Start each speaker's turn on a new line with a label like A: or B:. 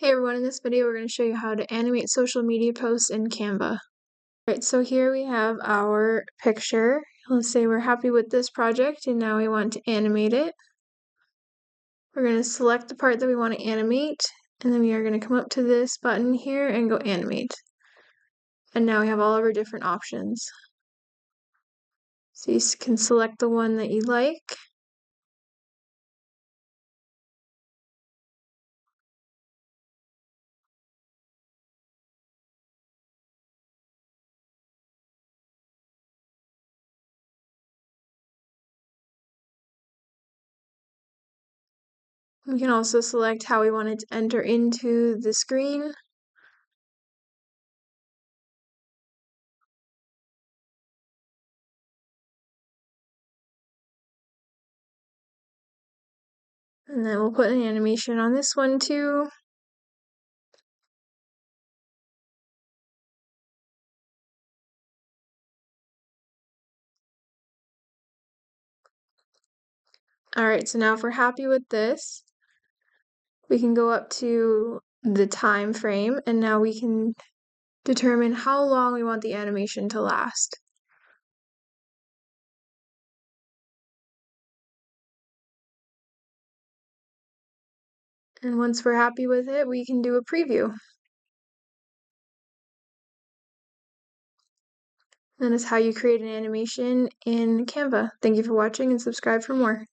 A: Hey everyone, in this video we're going to show you how to animate social media posts in Canva. Alright, so here we have our picture. Let's say we're happy with this project and now we want to animate it. We're going to select the part that we want to animate and then we are going to come up to this button here and go animate. And now we have all of our different options. So you can select the one that you like. We can also select how we want it to enter into the screen. And then we'll put an animation on this one too. Alright, so now if we're happy with this, we can go up to the time frame and now we can determine how long we want the animation to last. And once we're happy with it, we can do a preview. And that is how you create an animation in Canva. Thank you for watching and subscribe for more.